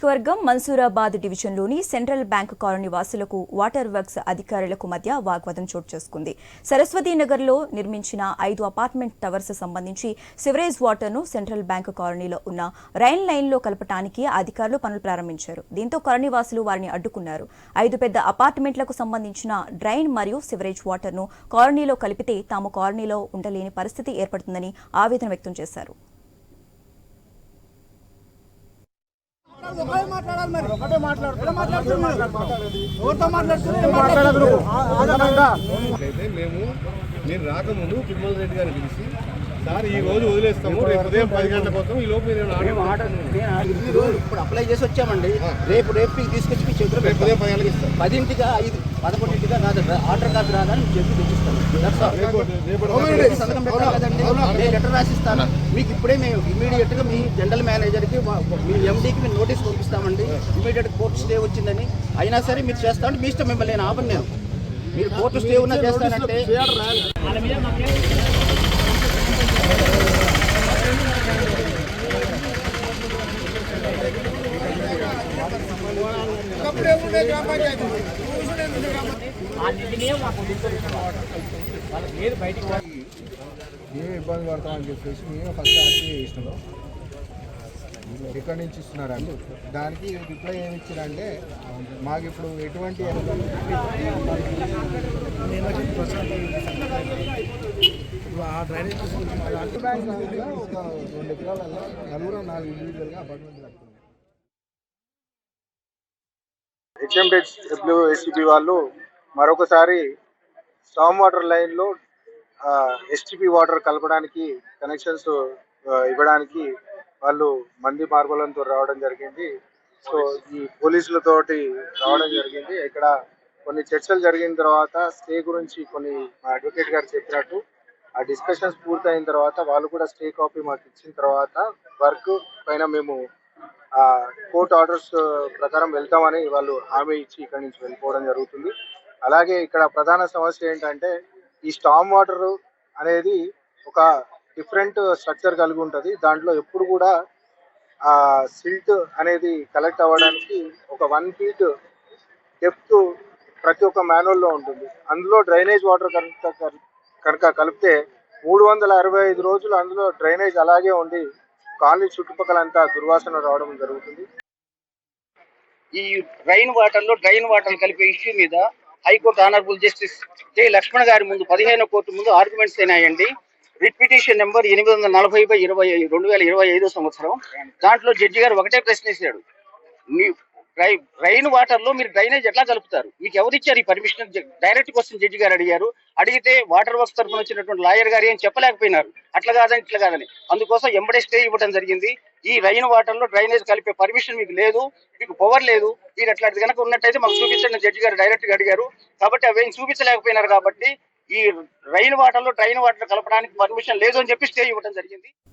వర్గం మన్సూరాబాద్ డివిజన్లోని central bank colony వాసులకు వాటర్ వర్క్స్ అధికారులకు మధ్య వాగ్వాదం చోటు చేసుకుంది. సరస్వతీనగర్లో నిర్మించిన 5 అపార్ట్మెంట్ టవర్స్ సంబంధించి సివరేజ్ వాటర్ను సెంట్రల్ బ్యాంక్ కాలనీలో ఉన్న రైన్ లైన్లో కలపడానికి అధికారులు పనులు ప్రారంభించారు. దీంతో కాలనీ వాసులు వారిని అడ్డుకున్నారు. 5 పెద్ద అపార్ట్మెంట్లకు సంబంధించిన డ్రైన్ మరియు సివరేజ్ వాటర్ను కాలనీలో కలిపితే తాము కాలనీలో ఉండలేని పరిస్థితి ఏర్పడుతుందని ఆవేదన వ్యక్తం చేశారు. నేను రాకముందు తిరుమల రెడ్డి గారిని పిలిచి సార్ ఈ రోజు వదిలేస్తాము, రేపు ఉదయం 10 గంటల కోసం ఈ లోపు ఇప్పుడు అప్లై చేసి వచ్చామండి. రేపు తీసుకొచ్చి మీ చేతిలో రేపు ఉదయం 10 గంటలకు ఇస్తాం. 10గా 11గా కాదు, ఆర్డర్ కాపీ రాదని చెప్పి తెచ్చిస్తాను. సంతకం పెట్టాలి కదండి. నేను లెటర్ రాసిస్తాను మీకు. ఇప్పుడే మేము ఇమీడియట్ గా మీ జనరల్ మేనేజర్కి, మీ ఎండీకి మేము నోటీస్ పంపిస్తామండి. ఇమీడియట్ కోర్టు స్టే వచ్చిందని. అయినా సరే మీరు చేస్తామంటే మీ ఇష్టం, మిమ్మల్ని నేను ఆపను. నేను మీరు కోర్టు స్టే ఉన్నా చేస్తానంటే మేము ఇబ్బంది పడతామని చెప్పేసి మేము ఫస్ట్ ఆర్టీ చేసినాం. ఎక్కడి నుంచి ఇస్తున్నారండి, దానికి రిప్లై ఏమి ఇచ్చారంటే మాకు ఇప్పుడు ఎటువంటి ఒక 2 ఎకరాలలో 4 ఇండివిజువల్గా అపార్ట్మెంట్ కడుతున్నాం. హెచ్ఎండబ్ల్యూఎస్సిబి వాళ్ళు మరొకసారి స్టామ్ వాటర్ లైన్లో ఎస్టిపి వాటర్ కలపడానికి కనెక్షన్స్ ఇవ్వడానికి వాళ్ళు మంది మార్బలంతో రావడం జరిగింది. సో ఈ పోలీసులతోటి రావడం జరిగింది. ఇక్కడ కొన్ని చర్చలు జరిగిన తర్వాత స్టే గురించి కొన్ని అడ్వకేట్ గారు చెప్పినట్టు ఆ డిస్కషన్స్ పూర్తయిన తర్వాత వాళ్ళు కూడా స్టే కాపీ మాకు ఇచ్చిన తర్వాత వర్క్ పైన మేము కోర్ట్ ఆర్డర్స్ ప్రకారం వెళ్తామని వాళ్ళు హామీ ఇచ్చి ఇక్కడి నుంచి వెళ్ళిపోవడం జరుగుతుంది. అలాగే ఇక్కడ ప్రధాన సమస్య ఏంటంటే ఈ స్టామ్ వాటర్ అనేది ఒక డిఫరెంట్ స్ట్రక్చర్ కలిగి ఉంటుంది. దాంట్లో ఎప్పుడు కూడా సిల్ట్ అనేది కలెక్ట్ అవ్వడానికి ఒక 1 feet డెప్త్ ప్రతి ఒక్క మాన్యువల్లో ఉంటుంది. అందులో డ్రైనేజ్ వాటర్ కనుక కలిపితే 365 రోజులు అందులో డ్రైనేజ్ అలాగే ఉండి కాలనీ చుట్టుపక్కలంతా దుర్వాసన రావడం జరుగుతుంది. ఈ డ్రైన్ వాటర్ కలిపే ఇష్యూ మీద high court honourable justice K Laxman గారి ముందు 15వ కోర్టు ముందు ఆర్గ్యుమెంట్స్ అయినాయండి. రిట్ పిటిషన్ నెంబర్ 840/2025 సంవత్సరం. దాంట్లో జడ్జి గారు ఒకటే ప్రశ్నించాడు, రైన్ వాటర్ లో మీరు డ్రైనేజ్ ఎట్లా కలుపుతారు, మీకు ఎవరు ఇచ్చారు ఈ పర్మిషన్? డైరెక్ట్ క్వశ్చన్ జడ్జి గారు అడిగారు. అడిగితే వాటర్ వర్క్స్ తరఫున వచ్చినటువంటి లాయర్ గారు ఏం చెప్పలేకపోయినారు. అట్లా కాదని ఇట్లా కాదని, అందుకోసం ఎంబడే స్టే ఇవ్వడం జరిగింది. ఈ రైన్ వాటర్ లో డ్రైనేజ్ కలిపే పర్మిషన్ మీకు లేదు, మీకు పవర్ లేదు. మీరు అట్లాంటిది కనుక ఉన్నట్టయితే మాకు చూపించండి జడ్జి గారు డైరెక్ట్ గా అడిగారు. కాబట్టి అవేం చూపించలేకపోయినారు. కాబట్టి ఈ రైన్ వాటర్ లో డ్రైన్ వాటర్ కలపడానికి పర్మిషన్ లేదు అని చెప్పి స్టే ఇవ్వడం జరిగింది.